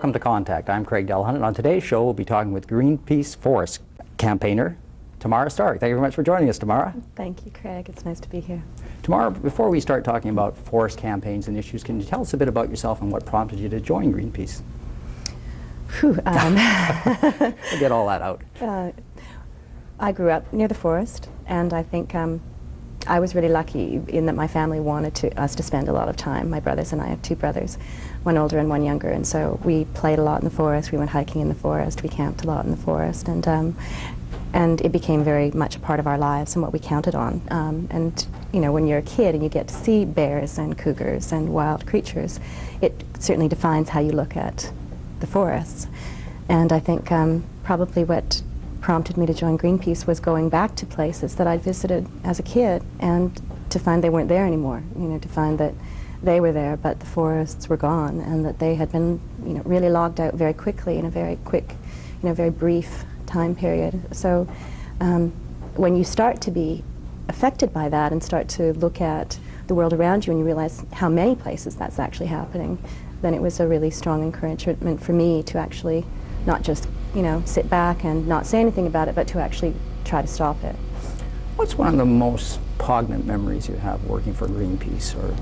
welcome to Contact. I'm Craig Delahunt, and on today's show we'll be talking with Greenpeace Forest campaigner Tamara Stark. Thank you very much for joining us, Tamara. Thank you, Craig. It's nice to be here. Tamara, before we start talking about forest campaigns and issues, can you tell us a bit about yourself and what prompted you to join Greenpeace? Whew, We'll get all that out. I grew up near the forest, and I think I was really lucky in that my family wanted us to spend a lot of time. My brothers and I have two brothers, one older and one younger, and so we played a lot in the forest. We went hiking in the forest. We camped a lot in the forest, and it became very much a part of our lives and what we counted on. And you know, when you're a kid and you get to see bears and cougars and wild creatures, it certainly defines how you look at the forests. And I think probably what prompted me to join Greenpeace was going back to places that I'd visited as a kid and to find they weren't there anymore. You know, to find that they were there but the forests were gone, and that they had been, you know, really logged out very quickly in a very quick, you know, very brief time period. So when you start to be affected by that and start to look at the world around you and you realize how many places that's actually happening, then it was a really strong encouragement for me to actually not just, you know, sit back and not say anything about it, but to actually try to stop it. What's one of the most poignant memories you have working for Greenpeace, or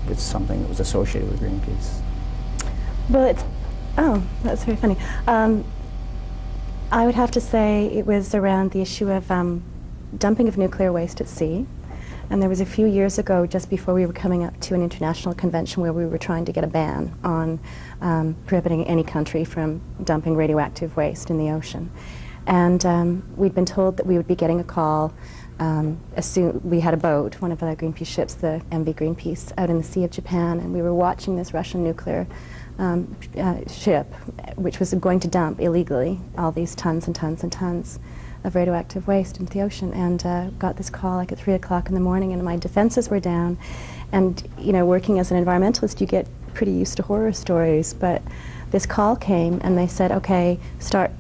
with something that was associated with Greenpeace? Well, oh, that's very funny. I would have to say it was around the issue of dumping of nuclear waste at sea. And there was a few years ago, just before we were coming up to an international convention where we were trying to get a ban on prohibiting any country from dumping radioactive waste in the ocean. And we'd been told that we would be getting a call as soon. We had a boat, one of the Greenpeace ships, the MV Greenpeace, out in the Sea of Japan, and we were watching this Russian nuclear ship, which was going to dump illegally all these tons and tons and tons of radioactive waste into the ocean, and got this call like at 3 o'clock in the morning, and my defenses were down. And you know, working as an environmentalist, you get pretty used to horror stories, but this call came and they said, okay, start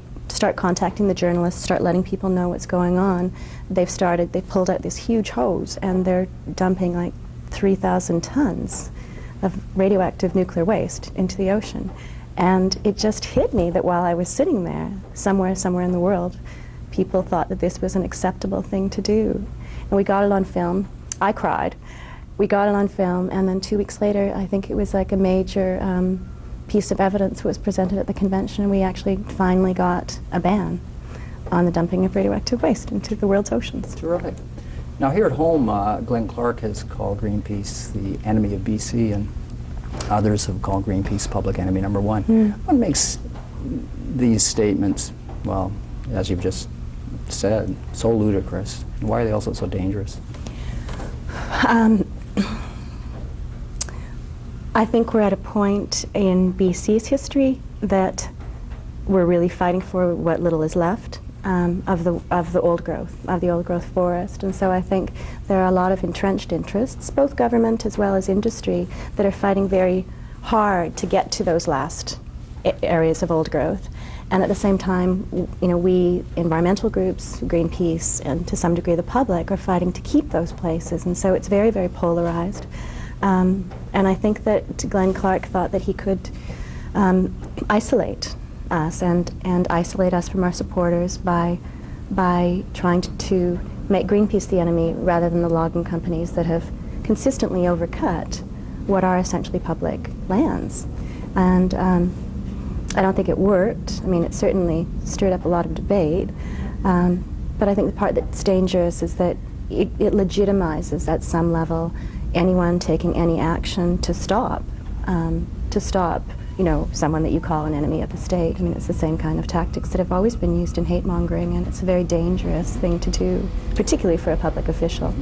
contacting the journalists, start letting people know what's going on. They pulled out this huge hose and they're dumping like 3,000 tons of radioactive nuclear waste into the ocean. And it just hit me that while I was sitting there, somewhere in the world, people thought that this was an acceptable thing to do. And we got it on film. I cried. We got it on film, and then 2 weeks later, I think it was like a major piece of evidence was presented at the convention, and we actually finally got a ban on the dumping of radioactive waste into the world's oceans. Terrific. Now here at home, Glenn Clark has called Greenpeace the enemy of BC, and others have called Greenpeace public enemy number one. What makes these statements, well, as you've just said, so ludicrous? And why are they also so dangerous? I think we're at a point in BC's history that we're really fighting for what little is left of the old growth forest. And so I think there are a lot of entrenched interests, both government as well as industry, that are fighting very hard to get to those last areas of old growth. And at the same time, you know, we environmental groups, Greenpeace, and to some degree the public, are fighting to keep those places. And so it's very, very polarized. And I think that Glenn Clark thought that he could isolate us and isolate us from our supporters by trying to make Greenpeace the enemy rather than the logging companies that have consistently overcut what are essentially public lands. And I don't think it worked. I mean, it certainly stirred up a lot of debate. But I think the part that's dangerous is that it legitimizes at some level anyone taking any action to stop, you know, someone that you call an enemy of the state. I mean, it's the same kind of tactics that have always been used in hate mongering, and it's a very dangerous thing to do, particularly for a public official.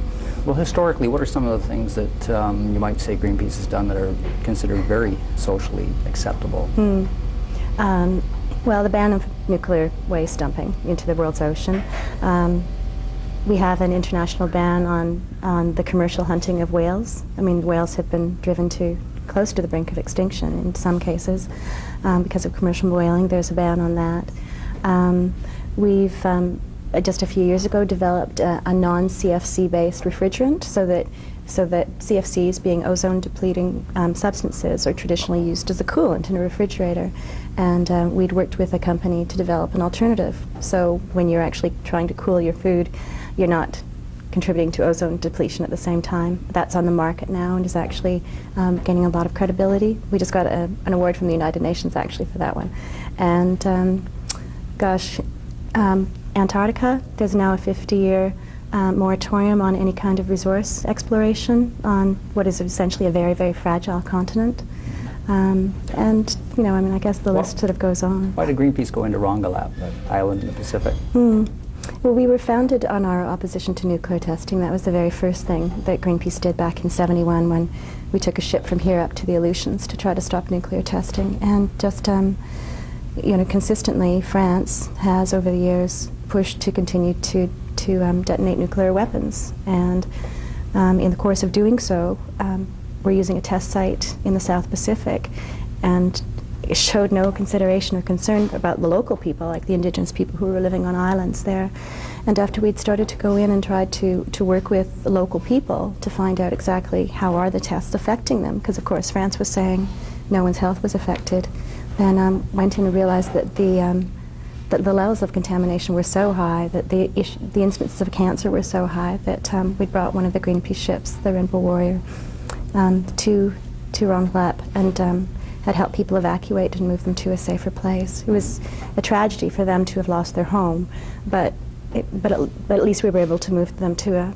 Well, historically, what are some of the things that you might say Greenpeace has done that are considered very socially acceptable? Well, the ban of nuclear waste dumping into the world's ocean. We have an international ban on the commercial hunting of whales. I mean, whales have been driven to close to the brink of extinction in some cases because of commercial whaling. There's a ban on that. We've just a few years ago developed a non-CFC based refrigerant so that so that CFCs, being ozone-depleting substances, are traditionally used as a coolant in a refrigerator. And we'd worked with a company to develop an alternative. So when you're actually trying to cool your food, you're not contributing to ozone depletion at the same time. That's on the market now and is actually gaining a lot of credibility. We just got an award from the United Nations actually for that one. And Antarctica, there's now a 50-year moratorium on any kind of resource exploration on what is essentially a very, very fragile continent. And, you know, I mean, I guess the list sort of goes on. Why did Greenpeace go into Rongelap, that island in the Pacific? Well, we were founded on our opposition to nuclear testing. That was the very first thing that Greenpeace did back in '71 when we took a ship from here up to the Aleutians to try to stop nuclear testing. And just, you know, consistently, France has over the years pushed to continue to detonate nuclear weapons. And in the course of doing so, we're using a test site in the South Pacific, and it showed no consideration or concern about the local people, like the indigenous people who were living on islands there. And after we'd started to go in and try to work with the local people to find out exactly how are the tests affecting them, because of course France was saying no one's health was affected, then went in and realized that the levels of contamination were so high, that the instances of cancer were so high, that we brought one of the Greenpeace ships, the Rainbow Warrior, to Rongelap and had helped people evacuate and move them to a safer place. It was a tragedy for them to have lost their home, but at least we were able to move them to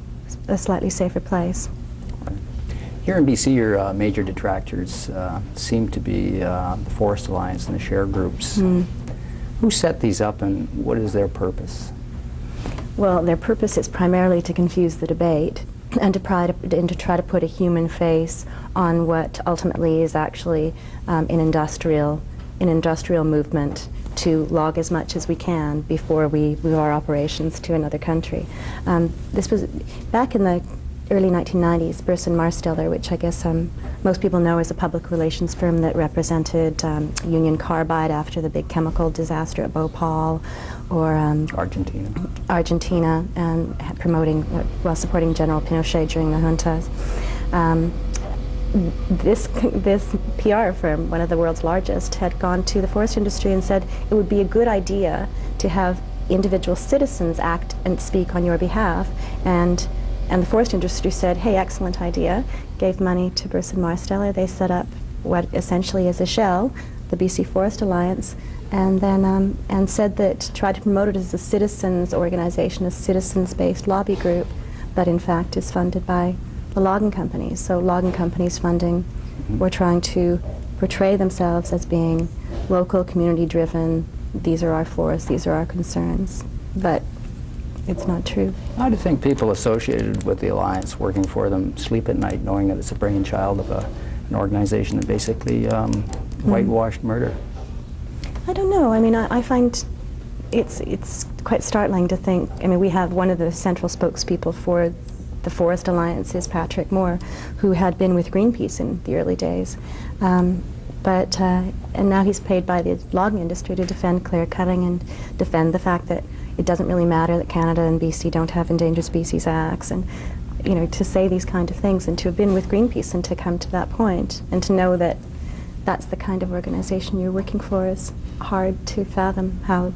a slightly safer place. Here in BC, your major detractors seem to be the Forest Alliance and the share groups. Who set these up and what is their purpose? Well, their purpose is primarily to confuse the debate and to try to put a human face on what ultimately is actually an industrial movement to log as much as we can before we move our operations to another country. This was back in the early 1990s. Burson Marsteller, which I guess most people know as a public relations firm that represented Union Carbide after the big chemical disaster at Bhopal, or Argentina, and supporting General Pinochet during the juntas. This PR firm, one of the world's largest, had gone to the forest industry and said it would be a good idea to have individual citizens act and speak on your behalf, and the forest industry said, hey, excellent idea, gave money to Burson Marsteller. They set up what essentially is a shell, the BC Forest Alliance, and then and said that, tried to promote it as a citizens organization, a citizens-based lobby group, but in fact is funded by the logging companies. So logging companies funding were trying to portray themselves as being local, community-driven. These are our forests, these are our concerns. But it's not true. How do you think people associated with the Alliance, working for them, sleep at night knowing that it's a brainchild of an organization that basically whitewashed murder? I don't know. I mean, I find it's quite startling to think. I mean, we have one of the central spokespeople for the Forest Alliance is Patrick Moore, who had been with Greenpeace in the early days. And now he's paid by the logging industry to defend clear cutting and defend the fact that it doesn't really matter that Canada and BC don't have Endangered Species Acts, and you know, to say these kind of things and to have been with Greenpeace and to come to that point and to know that that's the kind of organization you're working for is hard to fathom how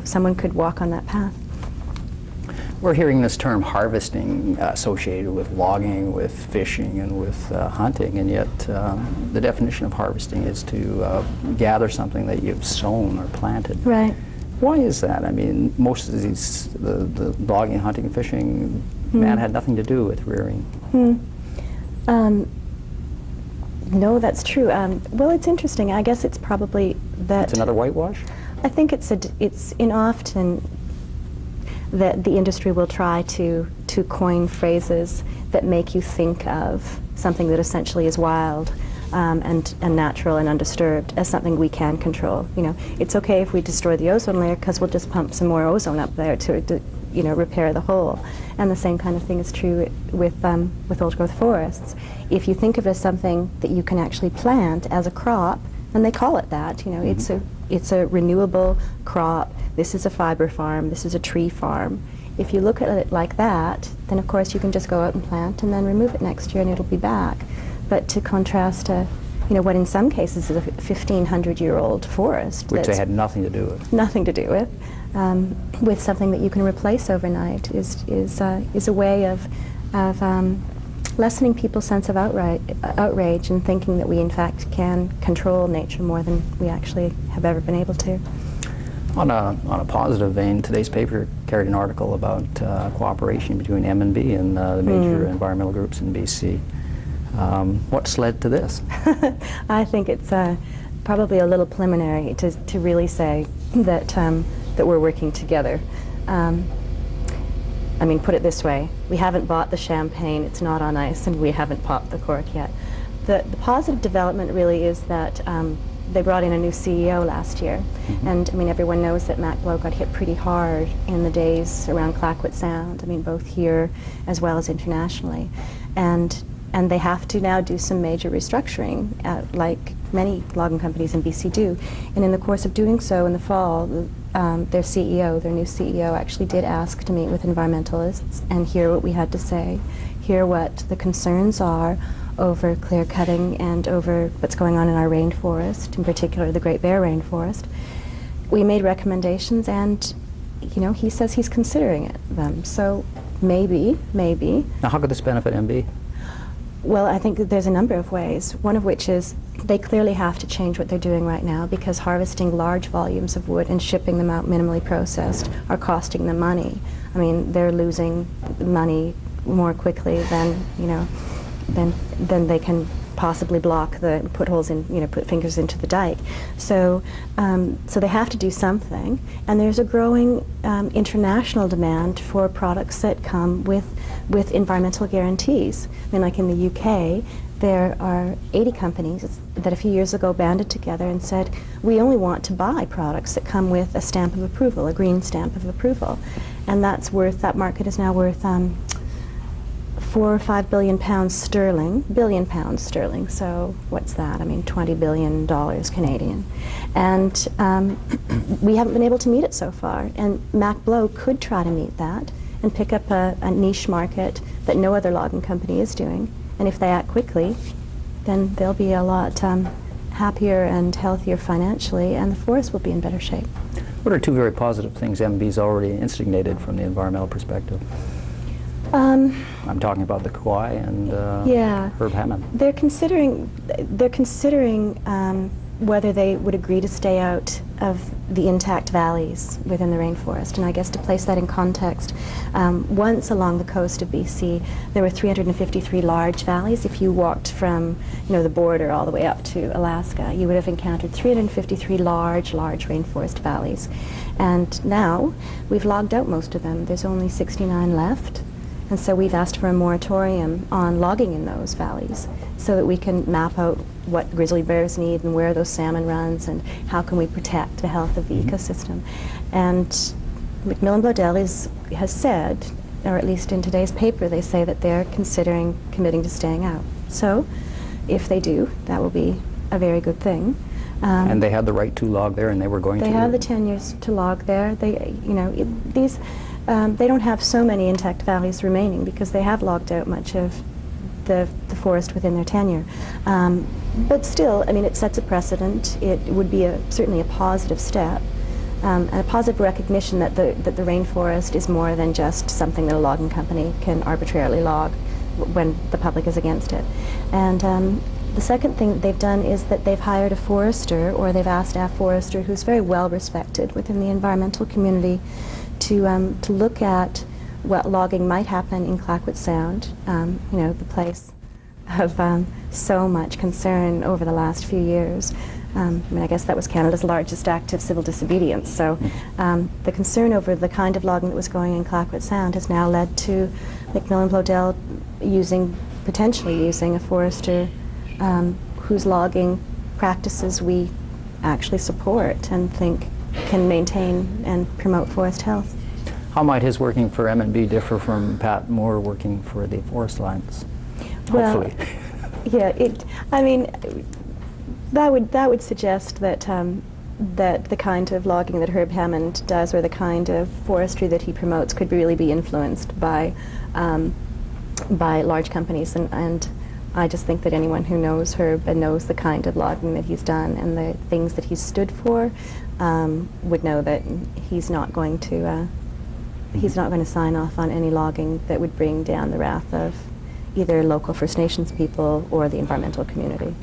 someone could walk on that path. We're hearing this term harvesting associated with logging, with fishing, and with hunting, and yet the definition of harvesting is to gather something that you've sown or planted. Right. Why is that? I mean, most of these, the logging, hunting, fishing, man had nothing to do with rearing. No, that's true. Well, it's interesting. I guess it's probably that... It's another whitewash? I think it's often that the industry will try to coin phrases that make you think of something that essentially is wild and natural and undisturbed as something we can control. You know, it's okay if we destroy the ozone layer because we'll just pump some more ozone up there to you know, repair the hole. And the same kind of thing is true with old growth forests. If you think of it as something that you can actually plant as a crop, and they call it that, you know, it's a renewable crop. This is a fiber farm. This is a tree farm. if you look at it like that, then of course you can just go out and plant and then remove it next year and it'll be back. But to contrast to, what in some cases is a 1,500-year-old forest, which they had nothing to do with. Nothing to do with something that you can replace overnight is a way of lessening people's sense of outrage and thinking that we in fact can control nature more than we actually have ever been able to. On a positive vein, today's paper carried an article about cooperation between M&B and the major environmental groups in BC. What's led to this? I think it's probably a little preliminary to really say that that we're working together. I mean, put it this way, we haven't bought the champagne, it's not on ice, and we haven't popped the cork yet. The positive development really is that they brought in a new CEO last year, and I mean, everyone knows that Mac Blow got hit pretty hard in the days around Clayoquot Sound, I mean, both here as well as internationally. And they have to now do some major restructuring, like many logging companies in BC do. And in the course of doing so in the fall, their new CEO, actually did ask to meet with environmentalists and hear what we had to say, hear what the concerns are over clear cutting and over what's going on in our rainforest, in particular the Great Bear rainforest. We made recommendations and, he says he's considering them. So maybe. Now, how could this benefit MB? Well, I think that there's a number of ways, one of which is they clearly have to change what they're doing right now because harvesting large volumes of wood and shipping them out minimally processed are costing them money. I mean, they're losing money more quickly than, than they can possibly put holes in, put fingers into the dike. So they have to do something, and there's a growing international demand for products that come with environmental guarantees. I mean, like in the UK, there are 80 companies that a few years ago banded together and said, we only want to buy products that come with a stamp of approval, a green stamp of approval. And that market is now worth 4 or 5 billion pounds sterling, so what's that? I mean, $20 billion Canadian. And we haven't been able to meet it so far. And Mac Blow could try to meet that and pick up a niche market that no other logging company is doing. And if they act quickly, then they'll be a lot happier and healthier financially, and the forest will be in better shape. What are two very positive things MB's already instigated from the environmental perspective? I'm talking about the Kauai and Herb Hammond. They're considering whether they would agree to stay out of the intact valleys within the rainforest. And I guess to place that in context, once along the coast of BC, there were 353 large valleys. If you walked from the border all the way up to Alaska, you would have encountered 353 large rainforest valleys. And now we've logged out most of them. There's only 69 left. And so we've asked for a moratorium on logging in those valleys so that we can map out what grizzly bears need and where those salmon runs and how can we protect the health of the ecosystem. And Macmillan Bloedel has said, or at least in today's paper, they say that they're considering committing to staying out. So if they do, that will be a very good thing. And they had the right to log there, and they were going to. They have the tenures to log there. They, they don't have so many intact valleys remaining because they have logged out much of the forest within their tenure. But still, I mean, it sets a precedent. It would be certainly a positive step, and a positive recognition that the rainforest is more than just something that a logging company can arbitrarily log when the public is against it. And the second thing that they've done is that they've hired a forester, or they've asked a forester who's very well respected within the environmental community to look at what logging might happen in Clayoquot Sound, the place of so much concern over the last few years. I guess that was Canada's largest act of civil disobedience. So the concern over the kind of logging that was going in Clayoquot Sound has now led to Macmillan Bloedel potentially using a forester whose logging practices we actually support and think can maintain and promote forest health. How might his working for M&B differ from Pat Moore working for the Forest Alliance? Hopefully. Well, yeah, that would suggest that that the kind of logging that Herb Hammond does or the kind of forestry that he promotes could really be influenced by large companies. And I just think that anyone who knows Herb and knows the kind of logging that he's done and the things that he's stood for would know that he's not going to sign off on any logging that would bring down the wrath of either local First Nations people or the environmental community.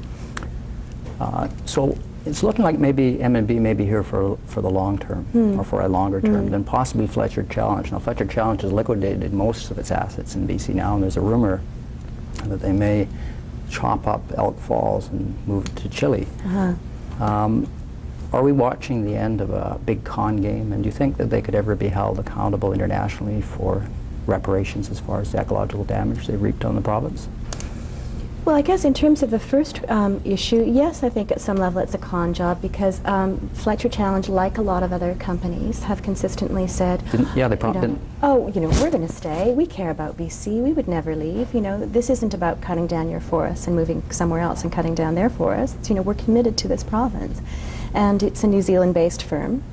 So it's looking like maybe M&B may be here for the long term, or for a longer term than possibly Fletcher Challenge. Now, Fletcher Challenge has liquidated most of its assets in BC now, and there's a rumor that they may chop up Elk Falls and move to Chile. Are we watching the end of a big con game, and do you think that they could ever be held accountable internationally for reparations as far as the ecological damage they reaped on the province? Well, I guess in terms of the first issue, yes, I think at some level it's a con job because Fletcher Challenge, like a lot of other companies, have consistently said, oh, we're going to stay. We care about BC. We would never leave. This isn't about cutting down your forests and moving somewhere else and cutting down their forests. We're committed to this province. And it's a New Zealand-based firm.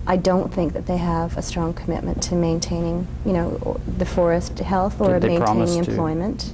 I don't think that they have a strong commitment to maintaining, the forest health or maintaining employment.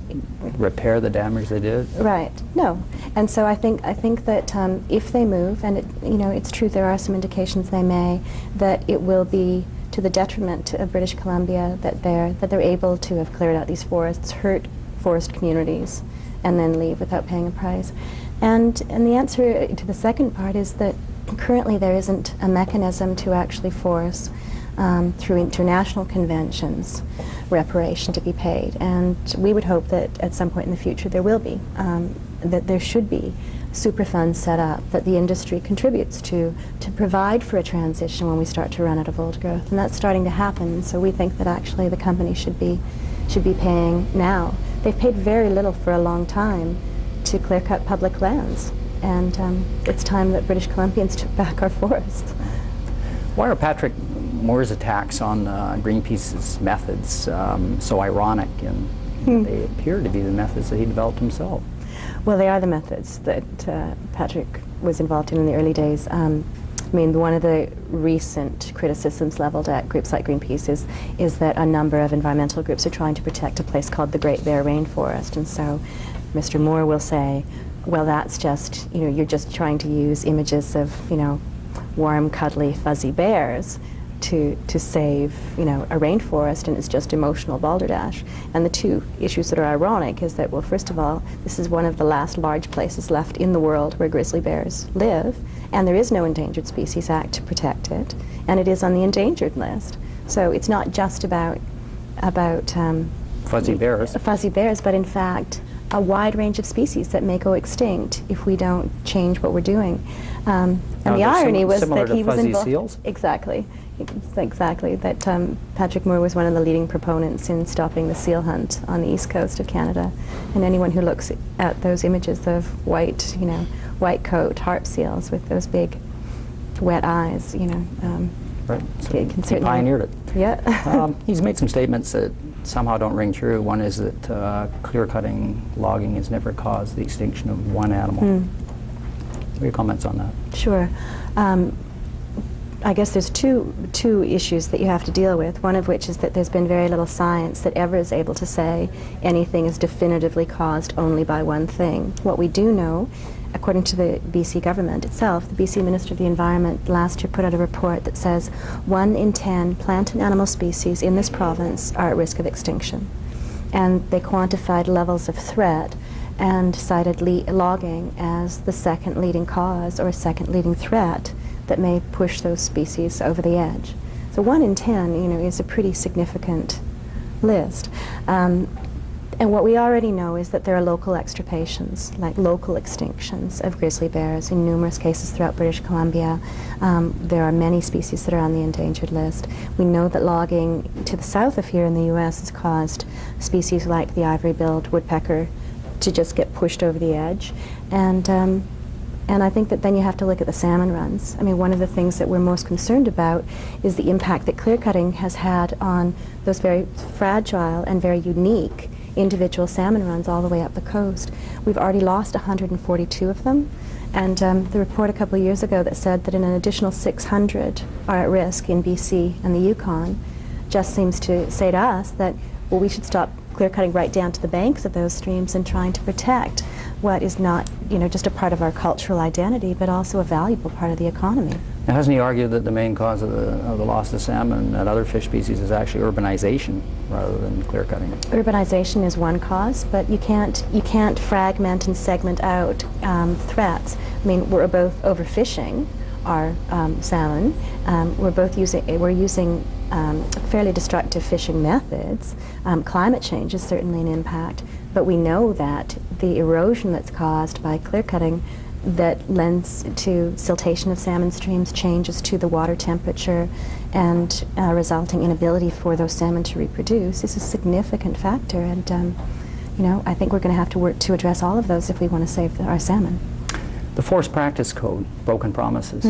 Repair the damage they did? Right. No. And so I think that if they move, and it's true, there are some indications they may, that it will be to the detriment of British Columbia that they're able to have cleared out these forests, hurt forest communities, and then leave without paying a price. And the answer to the second part is that currently there isn't a mechanism to actually force, through international conventions, reparation to be paid. And we would hope that at some point in the future there will be, that there should be super funds set up that the industry contributes to provide for a transition when we start to run out of old growth. And that's starting to happen, so we think that actually the company should be paying now. They've paid very little for a long time to clear-cut public lands, and it's time that British Columbians took back our forests. Why are Patrick Moore's attacks on Greenpeace's methods so ironic, and they appear to be the methods that he developed himself? Well, they are the methods that Patrick was involved in the early days. One of the recent criticisms leveled at groups like Greenpeace is that a number of environmental groups are trying to protect a place called the Great Bear Rainforest, and so Mr. Moore will say, well, that's just, you're just trying to use images of, warm, cuddly, fuzzy bears to save, a rainforest, and it's just emotional balderdash. And the two issues that are ironic is that, well, first of all, this is one of the last large places left in the world where grizzly bears live, and there is no Endangered Species Act to protect it, and it is on the endangered list. So it's not just about fuzzy bears, but in fact, a wide range of species that may go extinct if we don't change what we're doing. And the irony was that he was involved. Seals? Exactly. That Patrick Moore was one of the leading proponents in stopping the seal hunt on the east coast of Canada. And anyone who looks at those images of white coat harp seals with those big wet eyes, right. So he pioneered it. Yeah. He's made some statements that somehow don't ring true. One is that clear-cutting logging has never caused the extinction of one animal. What are your comments on that? Sure. I guess there's two issues that you have to deal with, one of which is that there's been very little science that ever is able to say anything is definitively caused only by one thing. What we do know, according to the BC government itself, the BC Minister of the Environment last year put out a report that says 1 in 10 plant and animal species in this province are at risk of extinction. And they quantified levels of threat and cited logging as the second leading cause or second leading threat that may push those species over the edge. So 1 in 10, is a pretty significant list. And what we already know is that there are local extirpations, like local extinctions of grizzly bears in numerous cases throughout British Columbia. There are many species that are on the endangered list. We know that logging to the south of here in the U.S. has caused species like the ivory-billed woodpecker to just get pushed over the edge. And I think that then you have to look at the salmon runs. One of the things that we're most concerned about is the impact that clear-cutting has had on those very fragile and very unique individual salmon runs all the way up the coast. We've already lost 142 of them, and the report a couple of years ago that said that an additional 600 are at risk in BC and the Yukon just seems to say to us that, well, we should stop clear cutting right down to the banks of those streams and trying to protect what is not, just a part of our cultural identity, but also a valuable part of the economy. Now, hasn't he argued that the main cause of the loss of salmon and other fish species is actually urbanization rather than clear cutting? Urbanization is one cause, but you can't fragment and segment out threats. I mean, we're both overfishing our salmon. We're using fairly destructive fishing methods. Climate change is certainly an impact, but we know that the erosion that's caused by clear cutting that lends to siltation of salmon streams, changes to the water temperature, and resulting inability for those salmon to reproduce is a significant factor. And I think we're going to have to work to address all of those if we want to save our salmon. The Forest Practice Code, broken promises.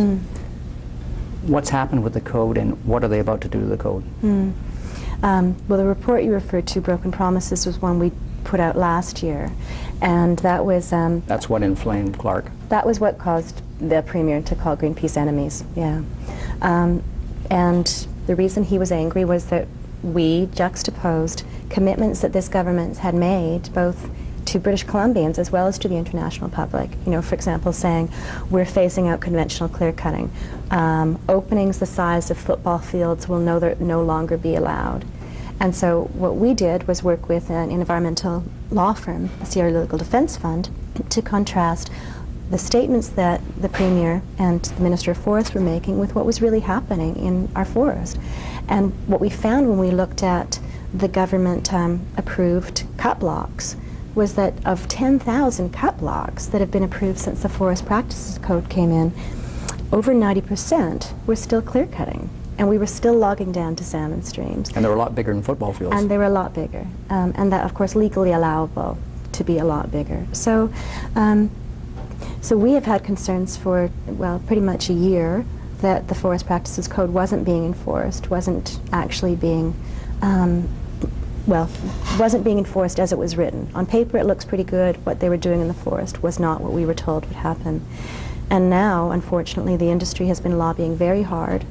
What's happened with the code, and what are they about to do to the code? Well, the report you referred to, Broken Promises, was one we put out last year, and that was... That's what inflamed Clark. That was what caused the Premier to call Greenpeace enemies, yeah. And the reason he was angry was that we juxtaposed commitments that this government had made, both to British Columbians as well as to the international public. For example, saying we're phasing out conventional clear cutting. Openings the size of football fields will no longer be allowed. And so what we did was work with an environmental law firm, the Sierra Legal Defense Fund, to contrast the statements that the Premier and the Minister of Forests were making with what was really happening in our forest. And what we found when we looked at the government approved cut blocks was that of 10,000 cut blocks that have been approved since the Forest Practices Code came in, over 90% were still clear cutting. And we were still logging down to salmon streams. And they were a lot bigger than football fields. And they were a lot bigger. And that, of course, legally allowable to be a lot bigger. So we have had concerns for, well, pretty much a year that the Forest Practices Code wasn't being enforced, wasn't actually being, wasn't being enforced as it was written. On paper, it looks pretty good. What they were doing in the forest was not what we were told would happen. And now, unfortunately, the industry has been lobbying very hard.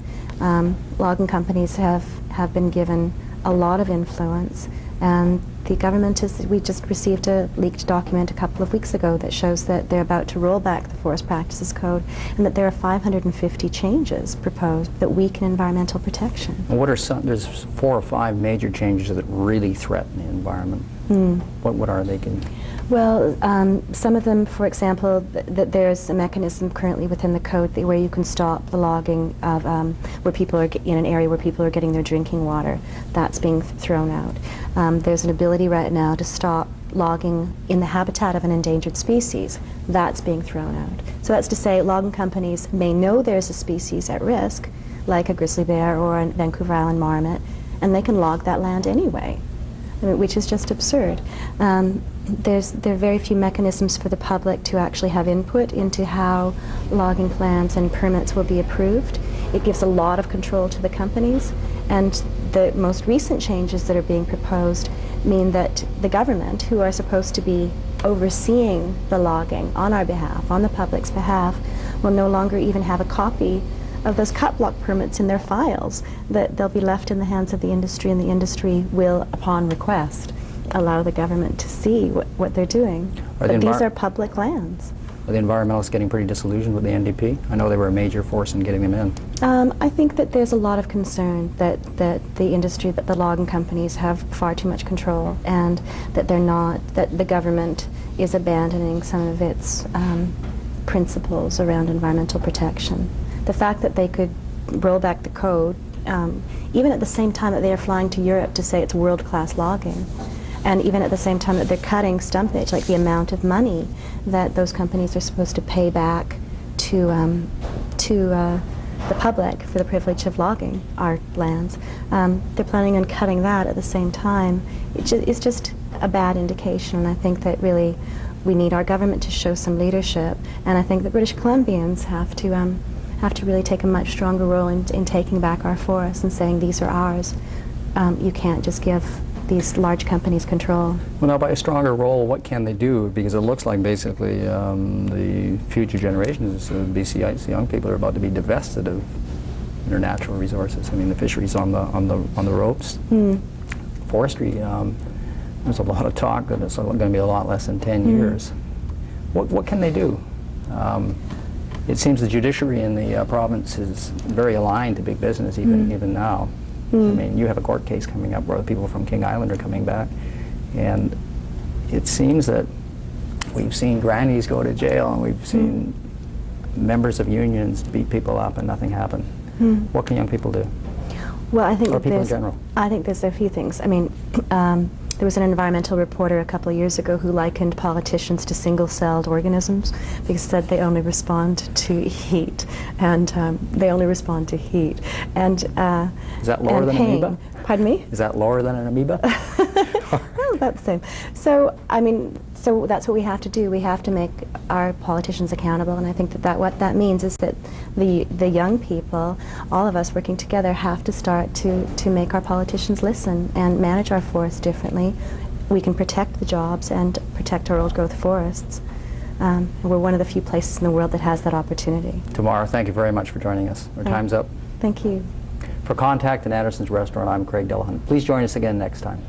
Logging companies have been given a lot of influence, and the government we just received a leaked document a couple of weeks ago that shows that they're about to roll back the Forest Practices Code, and that there are 550 changes proposed that weaken environmental protection. Well, there's 4 or 5 major changes that really threaten the environment. What are they? Well, some of them, for example, that there's a mechanism currently within the code where you can stop the logging of where people are in an area where people are getting their drinking water. That's being thrown out. There's an ability right now to stop logging in the habitat of an endangered species. That's being thrown out. So that's to say, logging companies may know there's a species at risk, like a grizzly bear or a Vancouver Island marmot, and they can log that land anyway, which is just absurd. There are very few mechanisms for the public to actually have input into how logging plans and permits will be approved. It gives a lot of control to the companies, and the most recent changes that are being proposed mean that the government, who are supposed to be overseeing the logging on our behalf, on the public's behalf, will no longer even have a copy of those cut block permits in their files, that they'll be left in the hands of the industry, and the industry will, upon request, allow the government to see what they're doing. But these are public lands. Are the environmentalists getting pretty disillusioned with the NDP? I know they were a major force in getting them in. I think that there's a lot of concern that the industry, that the logging companies have far too much control, and that that the government is abandoning some of its principles around environmental protection. The fact that they could roll back the code, even at the same time that they are flying to Europe to say it's world-class logging, and even at the same time that they're cutting stumpage, like the amount of money that those companies are supposed to pay back to the public for the privilege of logging our lands. They're planning on cutting that at the same time. It's just a bad indication, and I think that really we need our government to show some leadership, and I think the British Columbians have to really take a much stronger role in taking back our forests and saying these are ours. You can't just give these large companies control. Well, now, by a stronger role, what can they do? Because it looks like basically the future generations of BCites, the young people, are about to be divested of their natural resources. I mean, the fisheries on the ropes. Forestry, there's a lot of talk that it's going to be a lot less than 10 years. What can they do? It seems the judiciary in the province is very aligned to big business, even now. I mean, you have a court case coming up where the people from King Island are coming back, and it seems that we've seen grannies go to jail, and we've seen members of unions beat people up, and nothing happened. What can young people do? Well, I think or that people in there's, general? I think there's a few things. I mean, there was an environmental reporter a couple of years ago who likened politicians to single-celled organisms because said they only respond to heat, and they only respond to heat. And is that lower than pain. amoeba? Pardon me? Is that lower than an amoeba? Well, about the same. So, I mean, so that's what we have to do. We have to make our politicians accountable, and I think that what that means is that the young people, all of us working together, have to start to make our politicians listen and manage our forests differently. We can protect the jobs and protect our old-growth forests. We're one of the few places in the world that has that opportunity. Tamara, thank you very much for joining us. Our time's up. Thank you. For Contact and Anderson's Restaurant, I'm Craig Delahunt. Please join us again next time.